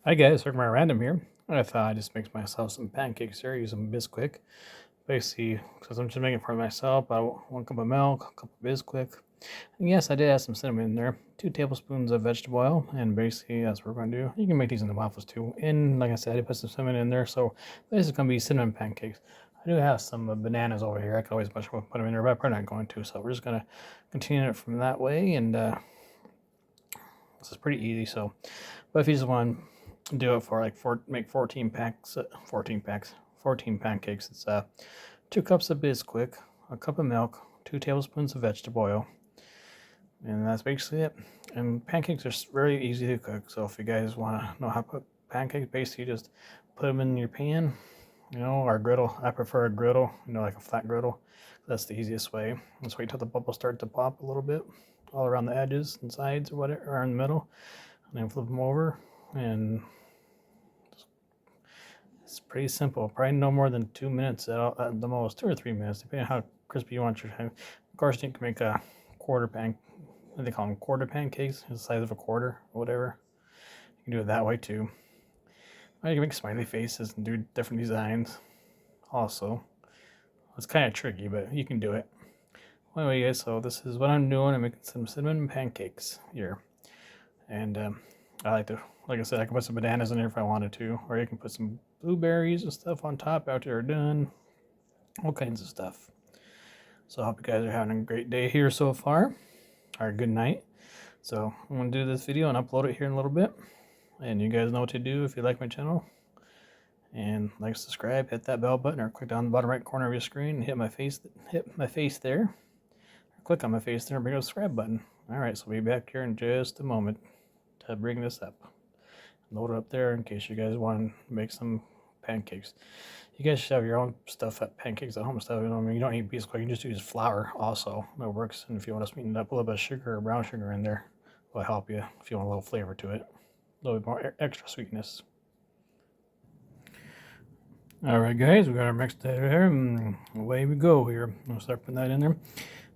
Hi guys, Herkimer Random here. I thought I'd just make myself some pancakes here using Bisquick. Basically, because I'm just making it for myself, about 1 cup of milk, a cup of Bisquick. And yes, I did add some cinnamon in there, 2 tablespoons of vegetable oil, and basically that's what we're going to do. You can make these in the waffles too. And like I said, I did put some cinnamon in there, so this is going to be cinnamon pancakes. I do have some bananas over here. I could always put them in there, but I'm probably not going to. So we're just going to continue it from that way, and this is pretty easy. So, but if you just want to do it for like make 14 pancakes. It's 2 cups of Bisquick, a cup of milk, 2 tablespoons of vegetable oil, and that's basically it. And pancakes are very easy to cook. So if you guys want to know how to cook pancakes, basically just put them in your pan, or griddle. I prefer a griddle, like a flat griddle. That's the easiest way. Just wait till the bubbles start to pop a little bit, all around the edges and sides or whatever, or in the middle, and then flip them over. And it's pretty simple. Probably no more than 2 minutes at the most, 2 or 3 minutes, depending on how crispy you want your pan. Of course, you can make a quarter pan. They call them quarter pancakes, the size of a quarter or whatever. You can do it that way too. Or you can make smiley faces and do different designs. Also, it's kind of tricky, but you can do it. Well, anyway, guys, so this is what I'm doing. I'm making some cinnamon pancakes here, and like I said, I can put some bananas in there if I wanted to, or you can put some blueberries and stuff on top after they're done. All kinds of stuff. So I hope you guys are having a great day here so far, or good night. So I'm going to do this video and upload it here in a little bit. And you guys know what to do if you like my channel. And like, subscribe, hit that bell button, or click down the bottom right corner of your screen and hit my face there. Or click on my face there and bring up the subscribe button. Alright, so we'll be back here in just a moment to bring this up. Load it up there in case you guys want to make some pancakes. You guys should have your own stuff at pancakes at home stuff. You don't need Bisquick. You can just use flour also. That works. And if you want to sweeten it up, a little bit of sugar or brown sugar in there will help you if you want a little flavor to it. A little bit more extra sweetness. Alright guys, we got our mix there, and away we go here. We'll start putting that in there.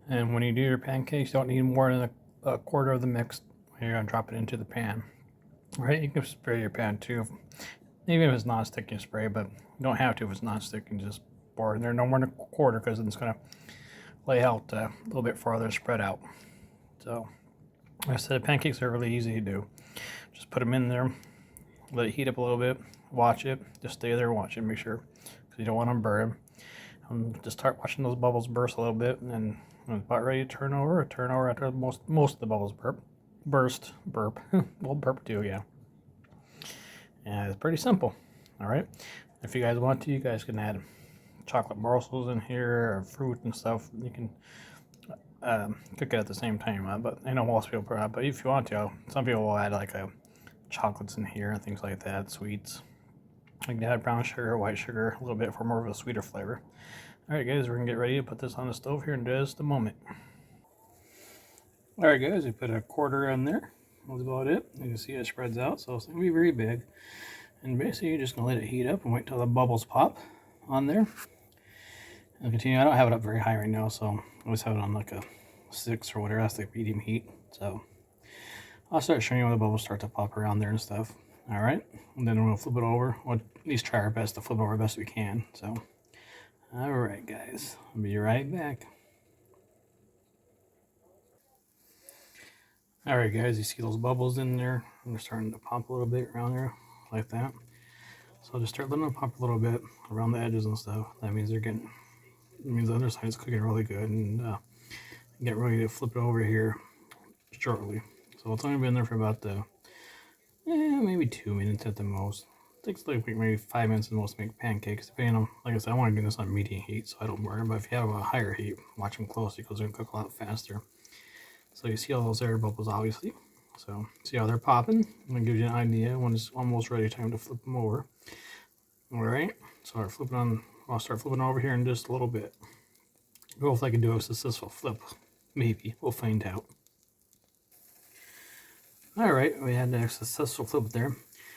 And when you do your pancakes, you don't need more than a quarter of the mix. You're going to drop it into the pan. Right, you can spray your pan too, even if it's non-stick, you spray, but you don't have to if it's non-stick. You can just pour it in there, no more than a quarter, because it's going to lay out a little bit farther spread out. So, like I said, pancakes are really easy to do. Just put them in there, let it heat up a little bit, watch it, just stay there and watch it, make sure, because you don't want to burn them. Just start watching those bubbles burst a little bit, and then when it's about ready to turn over after most of the bubbles burst. Well, burp too, yeah. And it's pretty simple. All right, if you guys want to, you guys can add chocolate morsels in here or fruit and stuff. You can cook it at the same time, but I know most people put it. But if you want to, some people will add like chocolates in here and things like that, sweets. You can add brown sugar, white sugar, a little bit for more of a sweeter flavor. All right, guys, we're gonna get ready to put this on the stove here in just a moment. All right, guys, we put a quarter in there. That's about it. You can see it spreads out, so it's going to be very big. And basically, you're just going to let it heat up and wait till the bubbles pop on there. And continue. I don't have it up very high right now, so I always have it on like a 6 or whatever. That's the medium heat. So I'll start showing you when the bubbles start to pop around there and stuff. All right, and then we'll flip it over. We'll at least try our best to flip it over the best we can. So, all right, guys, I'll be right back. Alright guys, you see those bubbles in there? They're starting to pop a little bit around there, like that. So just start letting them pop a little bit around the edges and stuff. That means the other side is cooking really good, and get ready to flip it over here shortly. So it's only been there for about maybe 2 minutes at the most. It takes like maybe 5 minutes at the most to make pancakes, depending on, like I said, I want to do this on medium heat so I don't burn them. But if you have a higher heat, watch them closely because they're going to cook a lot faster. So you see all those air bubbles, obviously. So see how they're popping? I'm gonna give you an idea when it's almost ready. Time to flip them over. All right. So I'll start flipping over here in just a little bit. Hopefully I can do a successful flip. Maybe we'll find out. All right, we had a successful flip there.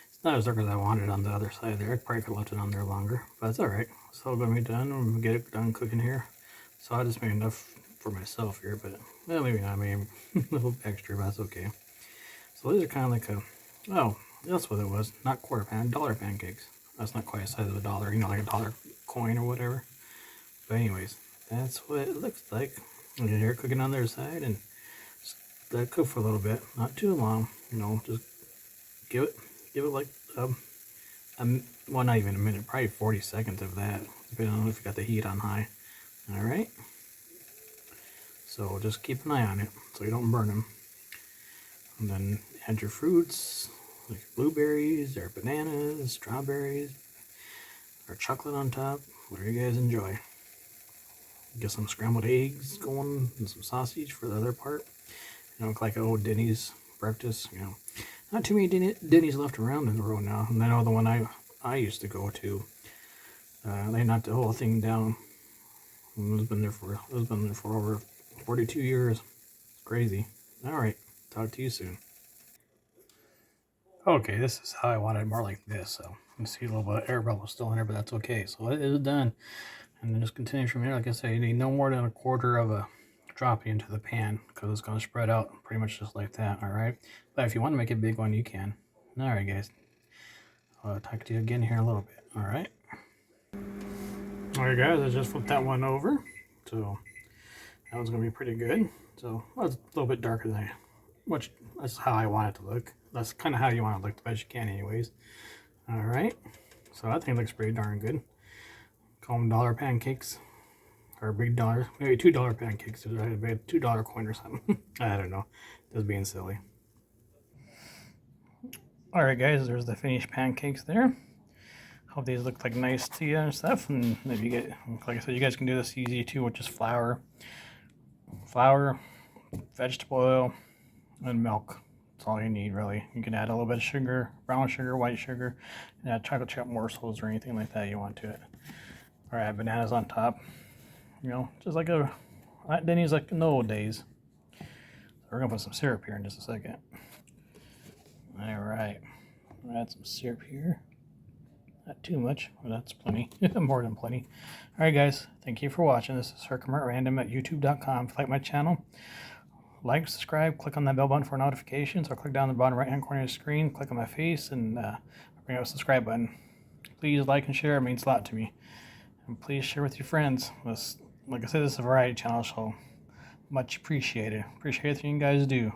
It's not as dark as I wanted on the other side there. I probably could have left it on there longer, but it's all right. It's all gonna be done. I'm gonna get it done cooking here. So I just made enough for myself here, but well, maybe not. I mean, a little extra, but that's okay. So these are kind of like That's what it was. Not quarter pan, dollar pancakes. That's not quite the size of a dollar, you know, like a dollar coin or whatever. But anyways, that's what it looks like. And they're cooking on their side, and let it cook for a little bit, not too long. You know, just give it like well, not even a minute, probably 40 seconds of that, depending on if you got the heat on high. All right. So just keep an eye on it so you don't burn them. And then add your fruits, like blueberries or bananas, strawberries, or chocolate on top, whatever you guys enjoy. Get some scrambled eggs going and some sausage for the other part. You know, like an old Denny's breakfast. You know, not too many Denny's left around in the road now. And I know the one I used to go to, they knocked the whole thing down. It's been there for over 42 years. It's crazy. All right, talk to you soon. Okay, this is how I want it, more like this. So you can see a little bit of air bubble still in there, but that's okay. So it is done. And then just continue from here. Like I said, you need no more than a quarter of a drop into the pan because it's going to spread out pretty much just like that. All right. But if you want to make a big one, you can. All right, guys. I'll talk to you again here in a little bit. All right. All right, guys. I just flipped that one over. So that one's going to be pretty good. So that's a little bit darker than which that's how I want it to look. That's kind of how you want it to look the best you can anyways. All right. So I think it looks pretty darn good. Call them dollar pancakes, or big dollar, maybe $2 pancakes. Or a $2 coin or something. I don't know, just being silly. All right, guys, there's the finished pancakes there. Hope these look like nice to you and stuff. And if you get, like I said, you guys can do this easy too with just flour, vegetable oil, and milk. That's all you need, really. You can add a little bit of sugar, brown sugar, white sugar, and add chocolate chip morsels or anything like that you want to it. All right, bananas on top. You know, just like Denny's like in the old days. So we're gonna put some syrup here in just a second. All right, add some syrup here. Not too much, but that's plenty. More than plenty. All right, guys, thank you for watching. This is Herkimer at random at youtube.com. If you like my channel, like, subscribe, click on that bell button for notifications, or click down the bottom right-hand corner of the screen, click on my face, and bring up a subscribe button. Please like and share. It means a lot to me. And please share with your friends. Like I said, this is a variety channel, so much appreciated. Appreciate everything you guys do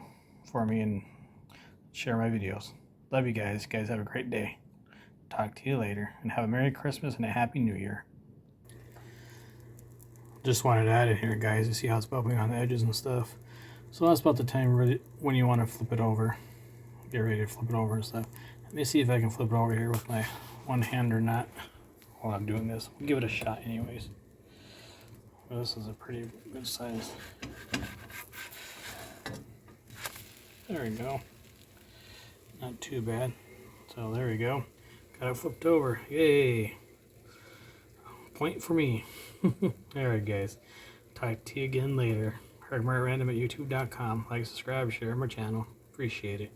for me and share my videos. Love you guys. You guys have a great day. Talk to you later, and have a Merry Christmas and a Happy New Year. Just wanted to add it here, guys. You see how it's bubbling on the edges and stuff. So that's about the time really when you want to flip it over. Get ready to flip it over and stuff. Let me see if I can flip it over here with my one hand or not while I'm doing this. We'll give it a shot anyways. Well, this is a pretty good size. There we go. Not too bad. So there we go. Got it flipped over. Yay. Point for me. Alright, guys. Talk to you again later. Herkimer Random at youtube.com. Like, subscribe, share my channel. Appreciate it.